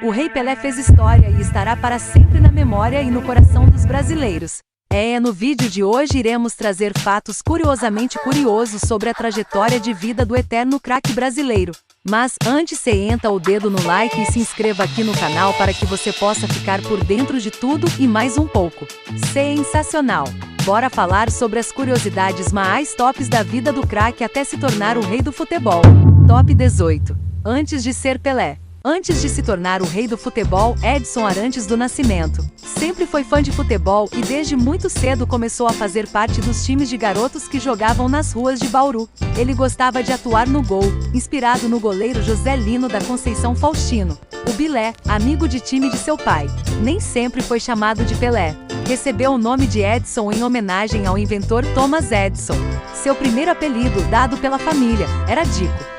O Rei Pelé fez história e estará para sempre na memória e no coração dos brasileiros. No vídeo de hoje iremos trazer fatos curiosamente curiosos sobre a trajetória de vida do eterno craque brasileiro. Mas, antes senta o dedo no like e se inscreva aqui no canal para que você possa ficar por dentro de tudo e mais um pouco. Sensacional! Bora falar sobre as curiosidades mais tops da vida do craque até se tornar o rei do futebol. Top 18. Antes de ser Pelé. Antes de se tornar o rei do futebol, Edson Arantes do Nascimento sempre foi fã de futebol e desde muito cedo começou a fazer parte dos times de garotos que jogavam nas ruas de Bauru. Ele gostava de atuar no gol, inspirado no goleiro José Lino da Conceição Faustino. O Bilé, amigo de time de seu pai, nem sempre foi chamado de Pelé. Recebeu o nome de Edson em homenagem ao inventor Thomas Edison. Seu primeiro apelido, dado pela família, era Dico.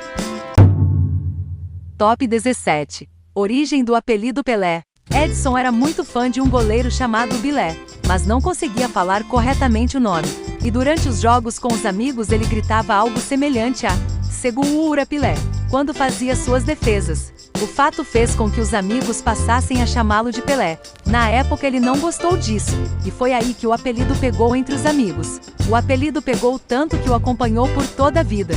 Top 17. Origem do apelido Pelé. Edson era muito fã de um goleiro chamado Bilé, mas não conseguia falar corretamente o nome. E durante os jogos com os amigos ele gritava algo semelhante a "Segura Pelé" quando fazia suas defesas. O fato fez com que os amigos passassem a chamá-lo de Pelé. Na época ele não gostou disso, e foi aí que o apelido pegou entre os amigos. O apelido pegou tanto que o acompanhou por toda a vida.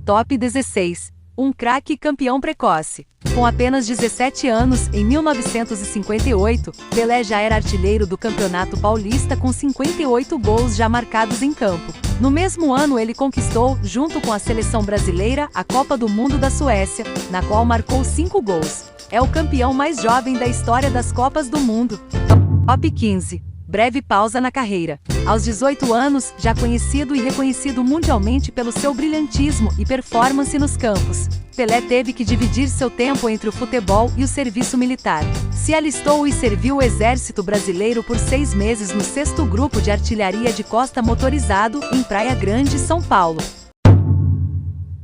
Top 16. Um craque campeão precoce. Com apenas 17 anos, em 1958, Pelé já era artilheiro do Campeonato Paulista com 58 gols já marcados em campo. No mesmo ano ele conquistou, junto com a seleção brasileira, a Copa do Mundo da Suécia, na qual marcou 5 gols. É o campeão mais jovem da história das Copas do Mundo. Top 15. Breve pausa na carreira. Aos 18 anos, já conhecido e reconhecido mundialmente pelo seu brilhantismo e performance nos campos, Pelé teve que dividir seu tempo entre o futebol e o serviço militar. Se alistou e serviu o Exército Brasileiro por 6 meses no 6º Grupo de Artilharia de Costa Motorizado, em Praia Grande, São Paulo.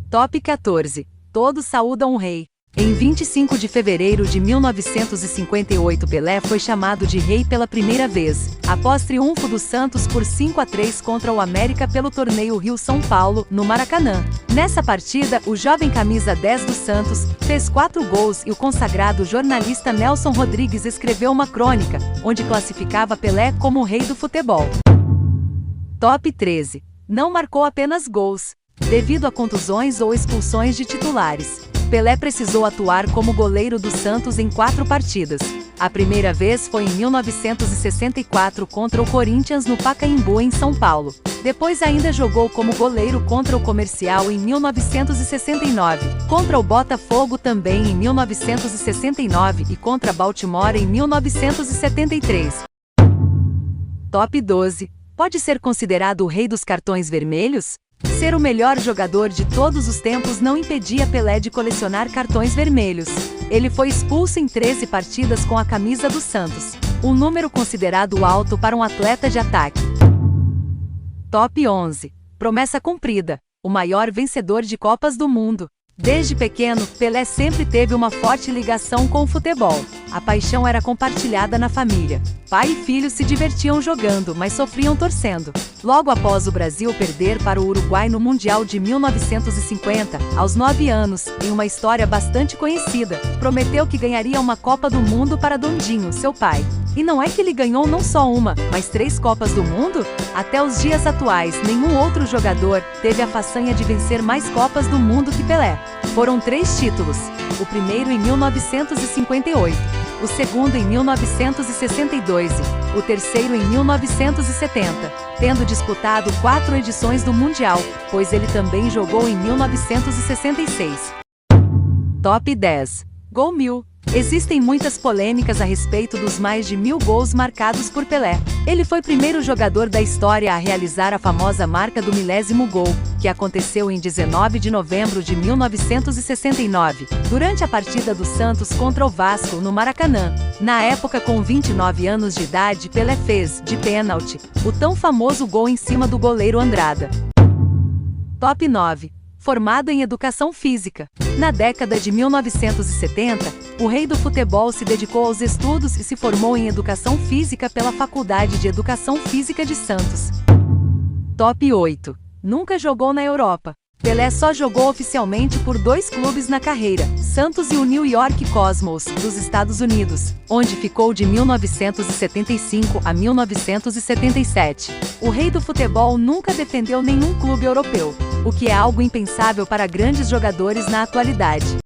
Top 14. Todos saúdam o rei. Em 25 de fevereiro de 1958 Pelé foi chamado de rei pela primeira vez, após triunfo do Santos por 5-3 contra o América pelo torneio Rio-São Paulo, no Maracanã. Nessa partida, o jovem camisa 10 do Santos fez 4 gols e o consagrado jornalista Nelson Rodrigues escreveu uma crônica, onde classificava Pelé como o rei do futebol. Top 13. Não marcou apenas gols. Devido a contusões ou expulsões de titulares, Pelé precisou atuar como goleiro do Santos em 4 partidas. A primeira vez foi em 1964 contra o Corinthians no Pacaembu, em São Paulo. Depois ainda jogou como goleiro contra o Comercial em 1969, contra o Botafogo também em 1969 e contra Baltimore em 1973. Top 12. Pode ser considerado o rei dos cartões vermelhos? Ser o melhor jogador de todos os tempos não impedia Pelé de colecionar cartões vermelhos. Ele foi expulso em 13 partidas com a camisa do Santos, um número considerado alto para um atleta de ataque. Top 11. Promessa cumprida. O maior vencedor de Copas do Mundo. Desde pequeno, Pelé sempre teve uma forte ligação com o futebol. A paixão era compartilhada na família. Pai e filho se divertiam jogando, mas sofriam torcendo. Logo após o Brasil perder para o Uruguai no Mundial de 1950, aos 9 anos, em uma história bastante conhecida, prometeu que ganharia uma Copa do Mundo para Dondinho, seu pai. E não é que ele ganhou não só uma, mas 3 Copas do Mundo? Até os dias atuais, nenhum outro jogador teve a façanha de vencer mais Copas do Mundo que Pelé. Foram 3 títulos, o primeiro em 1958, o segundo em 1962 e o terceiro em 1970, tendo disputado 4 edições do Mundial, pois ele também jogou em 1966. Top 10. Gol 1000. Existem muitas polêmicas a respeito dos mais de 1000 gols marcados por Pelé. Ele foi o primeiro jogador da história a realizar a famosa marca do milésimo gol, que aconteceu em 19 de novembro de 1969, durante a partida do Santos contra o Vasco, no Maracanã. Na época, com 29 anos de idade, Pelé fez, de pênalti, o tão famoso gol em cima do goleiro Andrada. Top 9. Formado em Educação Física. Na década de 1970, o rei do futebol se dedicou aos estudos e se formou em Educação Física pela Faculdade de Educação Física de Santos. Top 8. Nunca jogou na Europa. Pelé só jogou oficialmente por 2 clubes na carreira, Santos e o New York Cosmos, dos Estados Unidos, onde ficou de 1975 a 1977. O rei do futebol nunca defendeu nenhum clube europeu, o que é algo impensável para grandes jogadores na atualidade.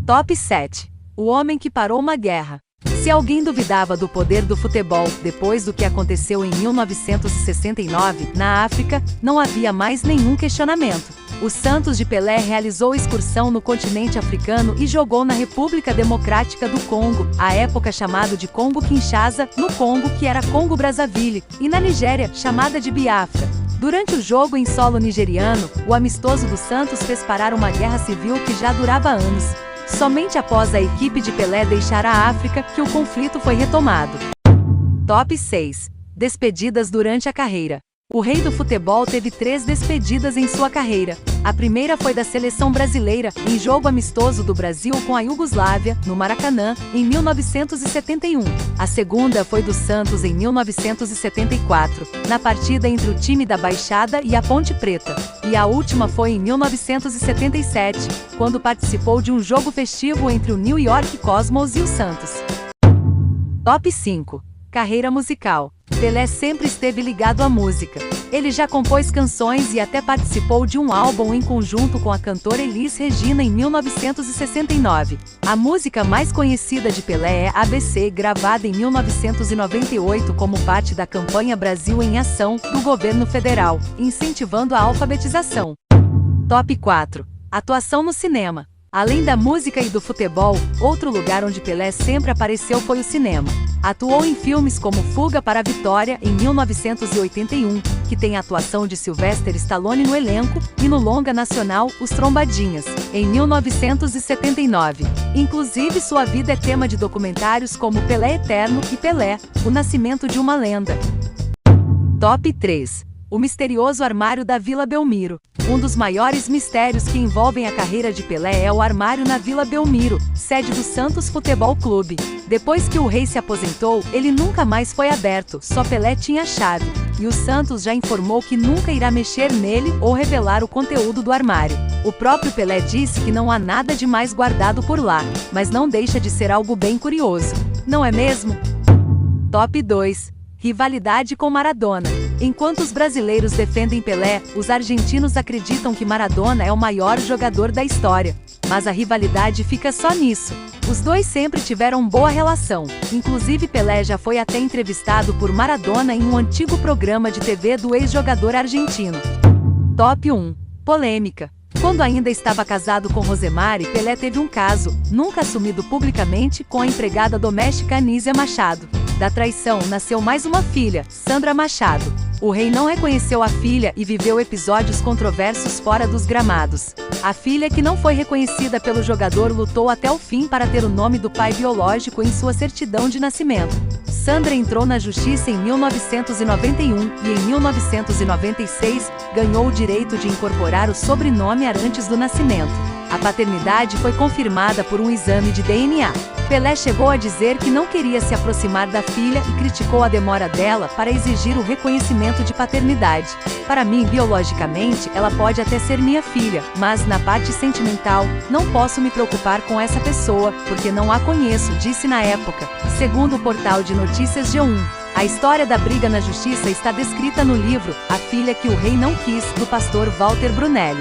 Top 7. O homem que parou uma guerra. Se alguém duvidava do poder do futebol depois do que aconteceu em 1969, na África, não havia mais nenhum questionamento. O Santos de Pelé realizou excursão no continente africano e jogou na República Democrática do Congo, à época chamado de Congo-Kinshasa, no Congo que era Congo-Brazzaville, e na Nigéria, chamada de Biafra. Durante o jogo em solo nigeriano, o amistoso do Santos fez parar uma guerra civil que já durava anos. Somente após a equipe de Pelé deixar a África que o conflito foi retomado. Top 6. Despedidas durante a carreira. O rei do futebol teve 3 despedidas em sua carreira. A primeira foi da seleção brasileira, em jogo amistoso do Brasil com a Iugoslávia, no Maracanã, em 1971. A segunda foi do Santos em 1974, na partida entre o time da Baixada e a Ponte Preta. E a última foi em 1977, quando participou de um jogo festivo entre o New York Cosmos e o Santos. Top 5. Carreira musical. Pelé sempre esteve ligado à música. Ele já compôs canções e até participou de um álbum em conjunto com a cantora Elis Regina em 1969. A música mais conhecida de Pelé é ABC, gravada em 1998 como parte da campanha Brasil em Ação, do governo federal, incentivando a alfabetização. Top 4. Atuação no cinema. Além da música e do futebol, outro lugar onde Pelé sempre apareceu foi o cinema. Atuou em filmes como Fuga para a Vitória, em 1981, que tem a atuação de Sylvester Stallone no elenco, e no longa nacional Os Trombadinhas, em 1979. Inclusive, sua vida é tema de documentários como Pelé Eterno e Pelé, o Nascimento de uma Lenda. Top 3. O misterioso armário da Vila Belmiro. Um dos maiores mistérios que envolvem a carreira de Pelé é o armário na Vila Belmiro, sede do Santos Futebol Clube. Depois que o rei se aposentou, ele nunca mais foi aberto, só Pelé tinha a chave, e o Santos já informou que nunca irá mexer nele ou revelar o conteúdo do armário. O próprio Pelé disse que não há nada de mais guardado por lá, mas não deixa de ser algo bem curioso, não é mesmo? Top 2. Rivalidade com Maradona. Enquanto os brasileiros defendem Pelé, os argentinos acreditam que Maradona é o maior jogador da história. Mas a rivalidade fica só nisso. Os dois sempre tiveram boa relação. Inclusive Pelé já foi até entrevistado por Maradona em um antigo programa de TV do ex-jogador argentino. Top 1. Polêmica. Quando ainda estava casado com Rosemary, Pelé teve um caso, nunca assumido publicamente, com a empregada doméstica Anísia Machado. Da traição nasceu mais uma filha, Sandra Machado. O rei não reconheceu a filha e viveu episódios controversos fora dos gramados. A filha, que não foi reconhecida pelo jogador, lutou até o fim para ter o nome do pai biológico em sua certidão de nascimento. Sandra entrou na justiça em 1991 e em 1996 ganhou o direito de incorporar o sobrenome antes do nascimento. A paternidade foi confirmada por um exame de DNA. Pelé chegou a dizer que não queria se aproximar da filha e criticou a demora dela para exigir o reconhecimento de paternidade. Para mim, biologicamente, ela pode até ser minha filha, mas na parte sentimental, não posso me preocupar com essa pessoa, porque não a conheço, disse na época, segundo o portal de notícias G1. A história da briga na justiça está descrita no livro A Filha que o Rei Não Quis, do pastor Walter Brunelli.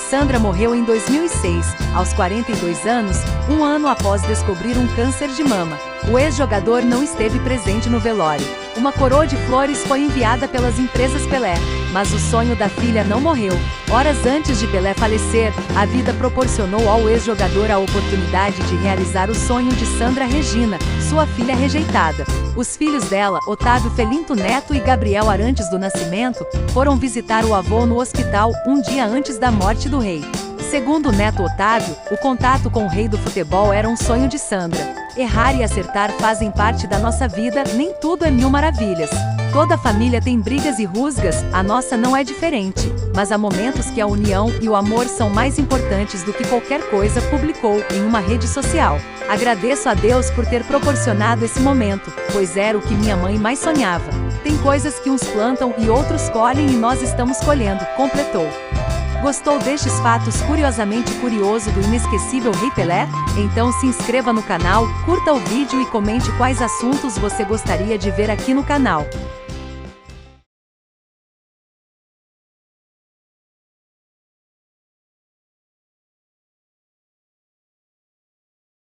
Sandra morreu em 2006, aos 42 anos, um ano após descobrir um câncer de mama. O ex-jogador não esteve presente no velório. Uma coroa de flores foi enviada pelas empresas Pelé, mas o sonho da filha não morreu. Horas antes de Pelé falecer, a vida proporcionou ao ex-jogador a oportunidade de realizar o sonho de Sandra Regina, sua filha rejeitada. Os filhos dela, Otávio Felinto Neto e Gabriel Arantes do Nascimento, foram visitar o avô no hospital um dia antes da morte do rei. Segundo o neto Otávio, o contato com o rei do futebol era um sonho de Sandra. Errar e acertar fazem parte da nossa vida, nem tudo é mil maravilhas. Toda família tem brigas e rusgas, a nossa não é diferente. Mas há momentos que a união e o amor são mais importantes do que qualquer coisa, publicou em uma rede social. Agradeço a Deus por ter proporcionado esse momento, pois era o que minha mãe mais sonhava. Tem coisas que uns plantam e outros colhem e nós estamos colhendo, completou. Gostou destes fatos curiosamente curioso do inesquecível Rei Pelé? Então se inscreva no canal, curta o vídeo e comente quais assuntos você gostaria de ver aqui no canal.